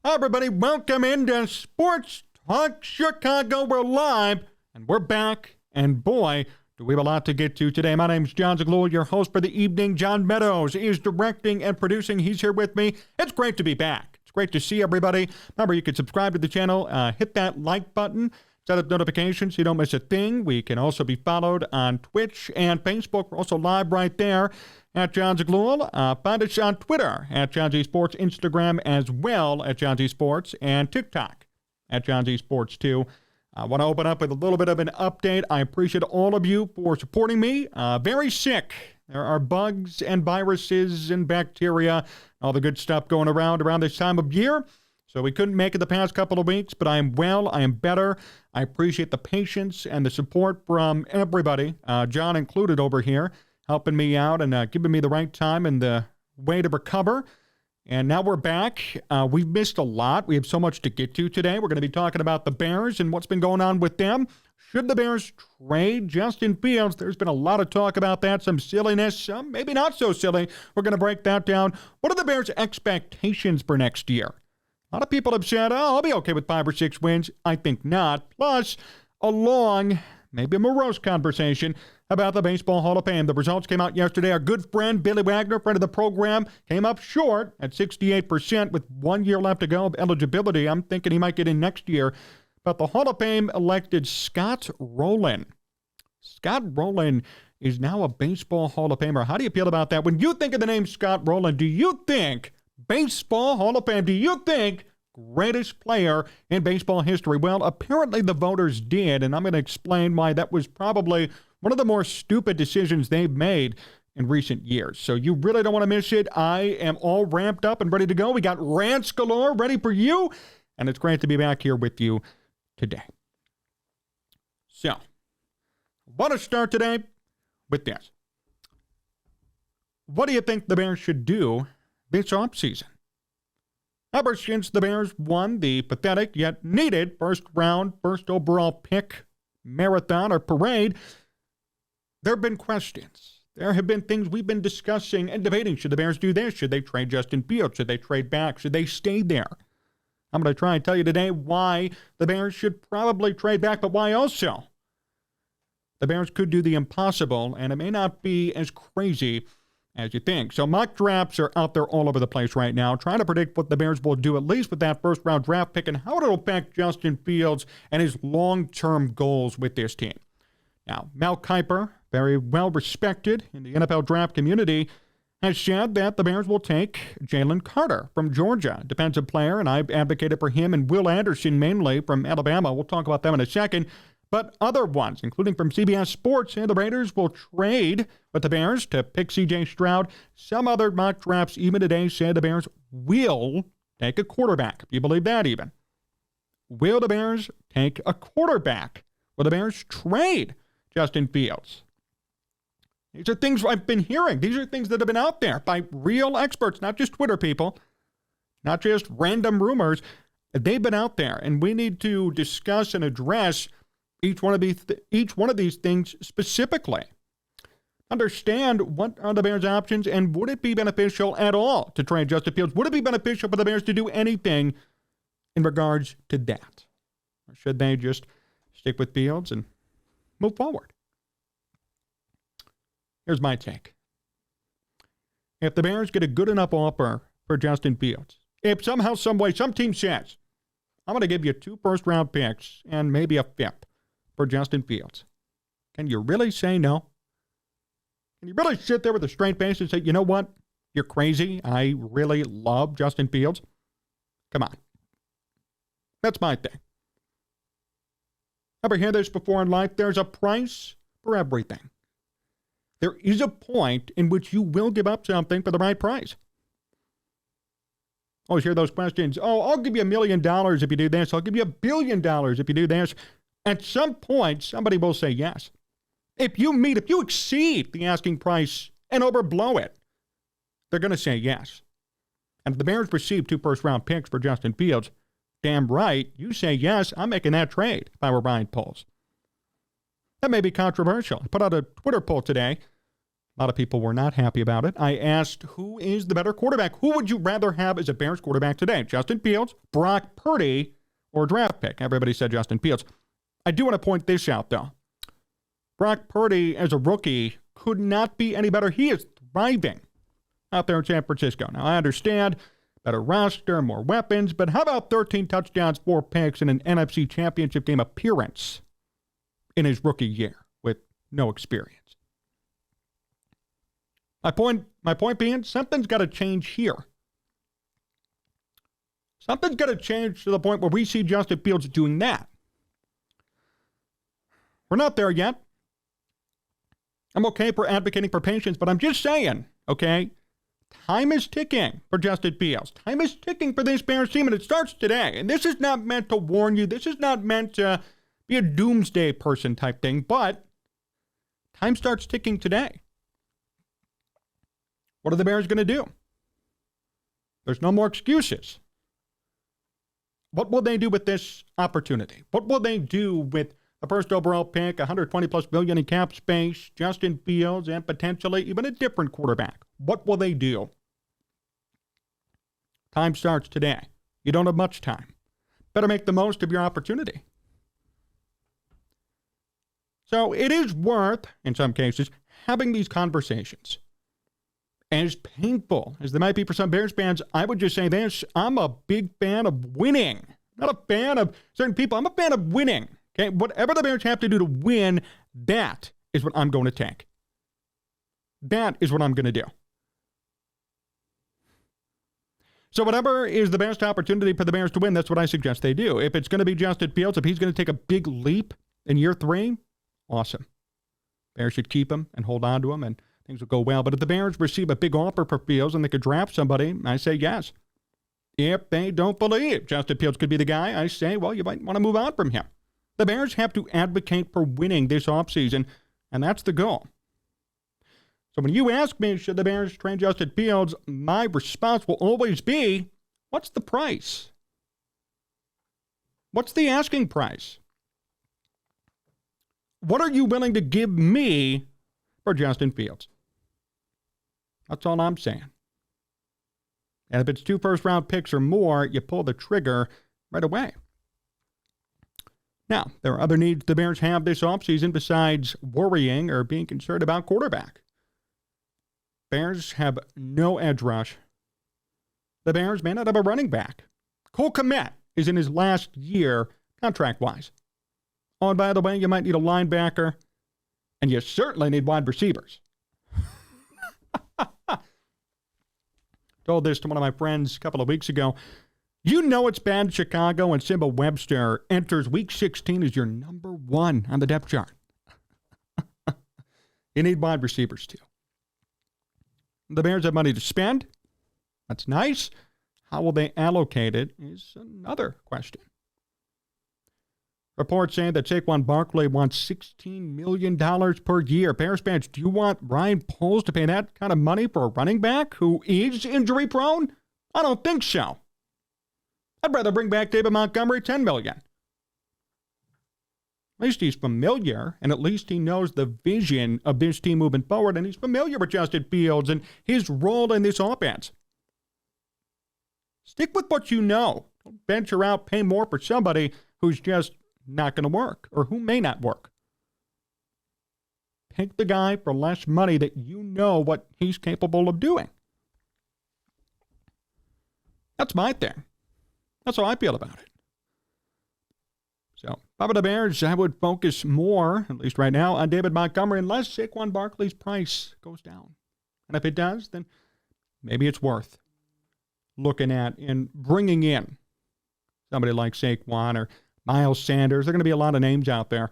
Hi, everybody. Welcome into Sports Talk Chicago. We're live, and we're back. And boy, do we have a lot to get to today. My name's Jon Zaghloul, your host for the evening. John Meadows is directing and producing. He's here with me. It's great to be back. It's great to see everybody. Remember, you can subscribe to the channel. Hit that like button. Set up notifications so you don't miss a thing. We can also be followed on Twitch and Facebook. We're also live right there at Jon Zaghloul. Find us on Twitter at Jon Z Sports, Instagram as well at Jon Z Sports, and TikTok at Jon Z Sports too. I want to open up with a little bit of an update. I appreciate all of you for supporting me. Very sick. There are bugs and viruses and bacteria, all the good stuff going around this time of year. So we couldn't make it the past couple of weeks, but I am well. I am better. I appreciate the patience and the support from everybody, John included over here, helping me out and giving me the right time and the way to recover. And now we're back. We've missed a lot. We have so much to get to today. We're going to be talking about the Bears and what's been going on with them. Should the Bears trade Justin Fields? There's been a lot of talk about that, some silliness, some maybe not so silly. We're going to break that down. What are the Bears' expectations for next year? A lot of people have said, I'll be okay with 5 or 6 wins. I think not. Plus, a long, maybe a morose conversation about the Baseball Hall of Fame. The results came out yesterday. Our good friend, Billy Wagner, friend of the program, came up short at 68% with 1 year left to go of eligibility. I'm thinking he might get in next year. But the Hall of Fame elected Scott Rowland. Scott Rowland is now a Baseball Hall of Famer. How do you feel about that? When you think of the name Scott Rowland, do you think Baseball Hall of Fame? Do you think greatest player in baseball history? Well, apparently the voters did, and I'm going to explain why that was probably one of the more stupid decisions they've made in recent years. So you really don't want to miss it. I am all ramped up and ready to go. We got rants galore ready for you, and it's great to be back here with you today. So, I want to start today with this. What do you think the Bears should do this offseason? Ever since the Bears won the pathetic yet needed first overall pick marathon or parade, there have been questions. There have been things we've been discussing and debating. Should the Bears do this? Should they trade Justin Fields? Should they trade back? Should they stay there? I'm going to try and tell you today why the Bears should probably trade back, but why also the Bears could do the impossible, and it may not be as crazy as you think. So mock drafts are out there all over the place right now, trying to predict what the Bears will do, at least with that first-round draft pick, and how it'll affect Justin Fields and his long-term goals with this team. Now, Mel Kiper, very well-respected in the NFL draft community, has said that the Bears will take Jalen Carter from Georgia, defensive player, and I've advocated for him and Will Anderson mainly from Alabama. We'll talk about them in a second. But other ones, including from CBS Sports, say the Raiders will trade with the Bears to pick C.J. Stroud. Some other mock drafts even today say the Bears will take a quarterback. If you believe that even. Will the Bears take a quarterback? Will the Bears trade Justin Fields? These are things I've been hearing. These are things that have been out there by real experts, not just Twitter people, not just random rumors. They've been out there, and we need to discuss and address each one of these things specifically. Understand what are the Bears' options, and would it be beneficial at all to trade Justin Fields? Would it be beneficial for the Bears to do anything in regards to that? Or should they just stick with Fields and move forward? Here's my take. If the Bears get a good enough offer for Justin Fields, if somehow, some way, some team says, I'm going to give you 2 first-round picks and maybe a 5th for Justin Fields, can you really say no? Can you really sit there with a straight face and say, you know what? You're crazy. I really love Justin Fields. Come on. That's my thing. Ever hear this before in life? There's a price for everything. There is a point in which you will give up something for the right price. Always hear those questions. I'll give you $1 million if you do this. I'll give you $1 billion if you do this. At some point, somebody will say yes. If you exceed the asking price and overblow it, they're going to say yes. And if the Bears receive 2 first-round picks for Justin Fields, damn right, you say yes, I'm making that trade if I were Ryan Poles. That may be controversial. I put out a Twitter poll today. A lot of people were not happy about it. I asked, who is the better quarterback? Who would you rather have as a Bears quarterback today? Justin Fields, Brock Purdy, or a draft pick? Everybody said Justin Fields. I do want to point this out, though. Brock Purdy, as a rookie, could not be any better. He is thriving out there in San Francisco. Now, I understand, better roster, more weapons, but how about 13 touchdowns, 4 picks, and an NFC Championship game appearance in his rookie year with no experience? My point being, something's got to change here. Something's got to change to the point where we see Justin Fields doing that. We're not there yet. I'm okay for advocating for patience, but I'm just saying, okay, time is ticking for Justin Fields. Time is ticking for this Bears team, and it starts today. And this is not meant to warn you. This is not meant to be a doomsday person type thing, but time starts ticking today. What are the Bears going to do? There's no more excuses. What will they do with this opportunity? What will they do with the first overall pick, $120+ million in cap space, Justin Fields, and potentially even a different quarterback? What will they do? Time starts today. You don't have much time. Better make the most of your opportunity. So it is worth, in some cases, having these conversations. As painful as they might be for some Bears fans, I would just say this: I'm a big fan of winning. I'm not a fan of certain people. I'm a fan of winning. Okay, whatever the Bears have to do to win, that is what I'm going to take. That is what I'm going to do. So whatever is the best opportunity for the Bears to win, that's what I suggest they do. If it's going to be Justin Fields, if he's going to take a big leap in year 3, awesome. Bears should keep him and hold on to him, and things will go well. But if the Bears receive a big offer for Fields and they could draft somebody, I say yes. If they don't believe Justin Fields could be the guy, I say, well, you might want to move on from him. The Bears have to advocate for winning this offseason, and that's the goal. So when you ask me, should the Bears trade Justin Fields, my response will always be, what's the price? What's the asking price? What are you willing to give me for Justin Fields? That's all I'm saying. And if it's 2 first-round picks or more, you pull the trigger right away. Now, there are other needs the Bears have this offseason besides worrying or being concerned about quarterback. Bears have no edge rush. The Bears may not have a running back. Cole Kmet is in his last year contract-wise. Oh, and by the way, you might need a linebacker, and you certainly need wide receivers. Told this to one of my friends a couple of weeks ago. You know it's bad in Chicago when Simba Webster enters Week 16 as your number 1 on the depth chart. You need wide receivers, too. The Bears have money to spend. That's nice. How will they allocate it is another question. Reports say that Saquon Barkley wants $16 million per year. Bears fans, do you want Ryan Poles to pay that kind of money for a running back who is injury prone? I don't think so. I'd rather bring back David Montgomery, $10 million. At least he's familiar, and at least he knows the vision of this team moving forward, and he's familiar with Justin Fields and his role in this offense. Stick with what you know. Don't venture out, pay more for somebody who's just not going to work, or who may not work. Pick the guy for less money that you know what he's capable of doing. That's my thing. That's how I feel about it. So, if I were the Bears, I would focus more, at least right now, on David Montgomery unless Saquon Barkley's price goes down. And if it does, then maybe it's worth looking at and bringing in somebody like Saquon or Miles Sanders. There are going to be a lot of names out there.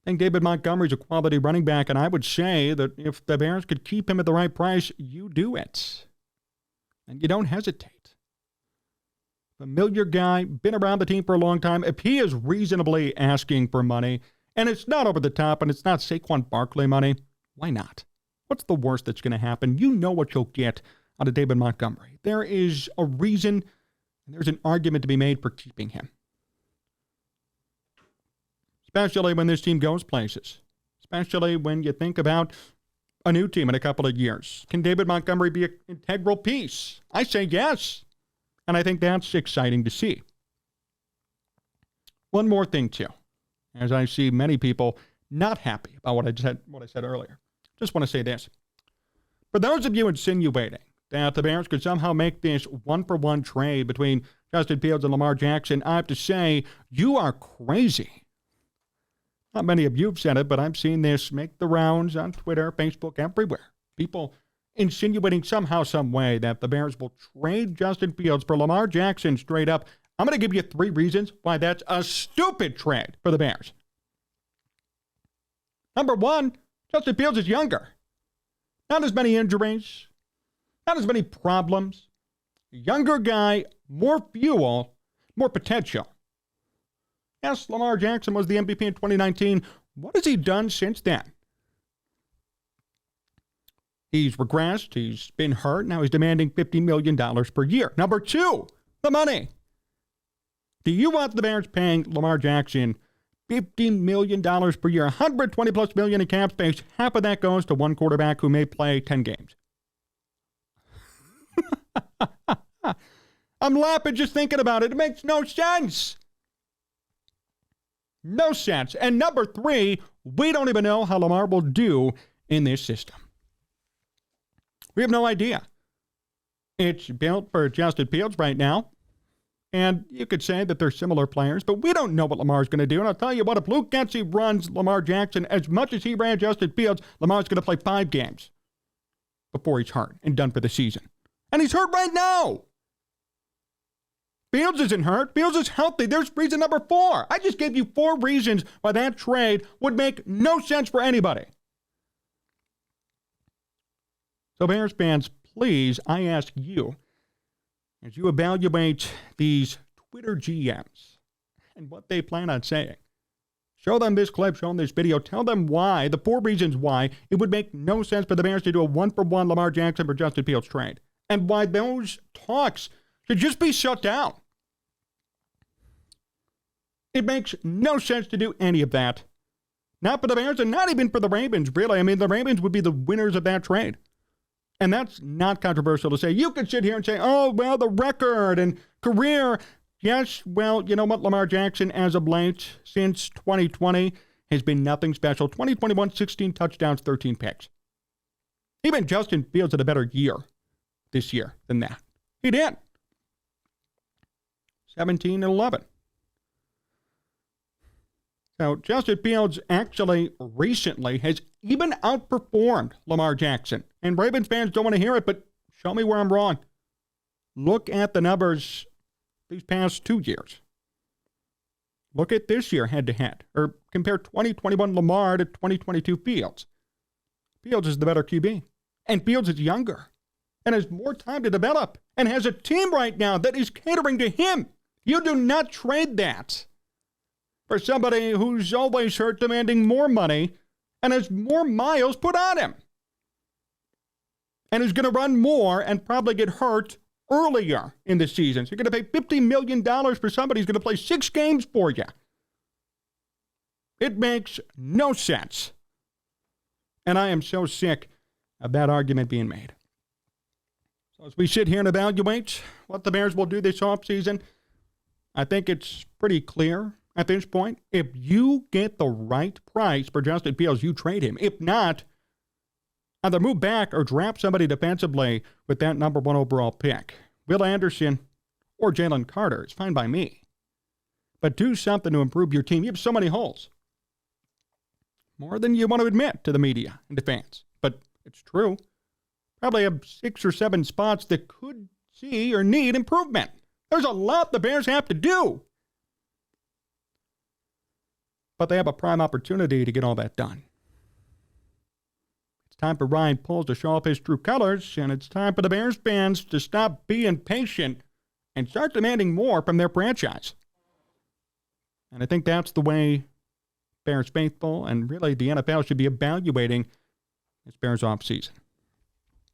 I think David Montgomery's a quality running back, and I would say that if the Bears could keep him at the right price, you do it. And you don't hesitate. Familiar guy, been around the team for a long time. If he is reasonably asking for money, and it's not over the top, and it's not Saquon Barkley money, why not? What's the worst that's going to happen? You know what you'll get out of David Montgomery. There is a reason, and there's an argument to be made for keeping him. Especially when this team goes places. especially when you think about a new team in a couple of years. Can David Montgomery be an integral piece? I say yes. And I think that's exciting to see. One more thing, too, as I see many people not happy about what I said earlier. Just want to say this. For those of you insinuating that the Bears could somehow make this one-for-one trade between Justin Fields and Lamar Jackson, I have to say, you are crazy. Not many of you have said it, but I've seen this make the rounds on Twitter, Facebook, everywhere. People insinuating somehow, some way that the Bears will trade Justin Fields for Lamar Jackson straight up. I'm going to give you 3 reasons why that's a stupid trade for the Bears. Number 1, Justin Fields is younger. Not as many injuries, not as many problems. Younger guy, more fuel, more potential. Yes, Lamar Jackson was the MVP in 2019. What has he done since then? He's regressed. He's been hurt. Now he's demanding $50 million per year. Number 2, the money. Do you want the Bears paying Lamar Jackson $50 million per year, $120+ million in cap space? Half of that goes to one quarterback who may play 10 games. I'm laughing just thinking about it. It makes no sense. No sense. And number 3, we don't even know how Lamar will do in this system. We have no idea. It's built for Justin Fields right now. And you could say that they're similar players, but we don't know what Lamar's going to do. And I'll tell you what, if Luke Getsy runs Lamar Jackson as much as he ran Justin Fields, Lamar's going to play 5 games before he's hurt and done for the season. And he's hurt right now. Fields isn't hurt. Fields is healthy. There's reason number 4. I just gave you 4 reasons why that trade would make no sense for anybody. So Bears fans, please, I ask you, as you evaluate these Twitter GMs and what they plan on saying, show them this clip, show them this video, tell them why, the 4 reasons why it would make no sense for the Bears to do a one-for-one Lamar Jackson for Justin Fields trade, and why those talks should just be shut down. It makes no sense to do any of that. Not for the Bears and not even for the Ravens, really. I mean, the Ravens would be the winners of that trade. And that's not controversial to say. You could sit here and say, oh, well, the record and career. Yes, well, you know what? Lamar Jackson, as of late, since 2020, has been nothing special. 2021, 16 touchdowns, 13 picks. Even Justin Fields had a better year this year than that. He did. 17-11. So Justin Fields actually recently has even outperformed Lamar Jackson. And Ravens fans don't want to hear it, but show me where I'm wrong. Look at the numbers these past 2 years. Look at this year head-to-head. Or compare 2021 Lamar to 2022 Fields. Fields is the better QB. And Fields is younger. And has more time to develop. And has a team right now that is catering to him. You do not trade that for somebody who's always hurt, demanding more money and has more miles put on him. And who's going to run more and probably get hurt earlier in the season. So you're going to pay $50 million for somebody who's going to play 6 games for you. It makes no sense. And I am so sick of that argument being made. So as we sit here and evaluate what the Bears will do this offseason, I think it's pretty clear at this point. If you get the right price for Justin Fields, you trade him. If not, either move back or draft somebody defensively with that number 1 overall pick. Will Anderson or Jalen Carter. It's fine by me. But do something to improve your team. You have so many holes. More than you want to admit to the media and to fans. But it's true. Probably have 6 or 7 spots that could see or need improvement. There's a lot the Bears have to do. But they have a prime opportunity to get all that done. It's time for Ryan Poles to show off his true colors, and it's time for the Bears fans to stop being patient and start demanding more from their franchise. And I think that's the way Bears faithful and really the NFL should be evaluating this Bears offseason.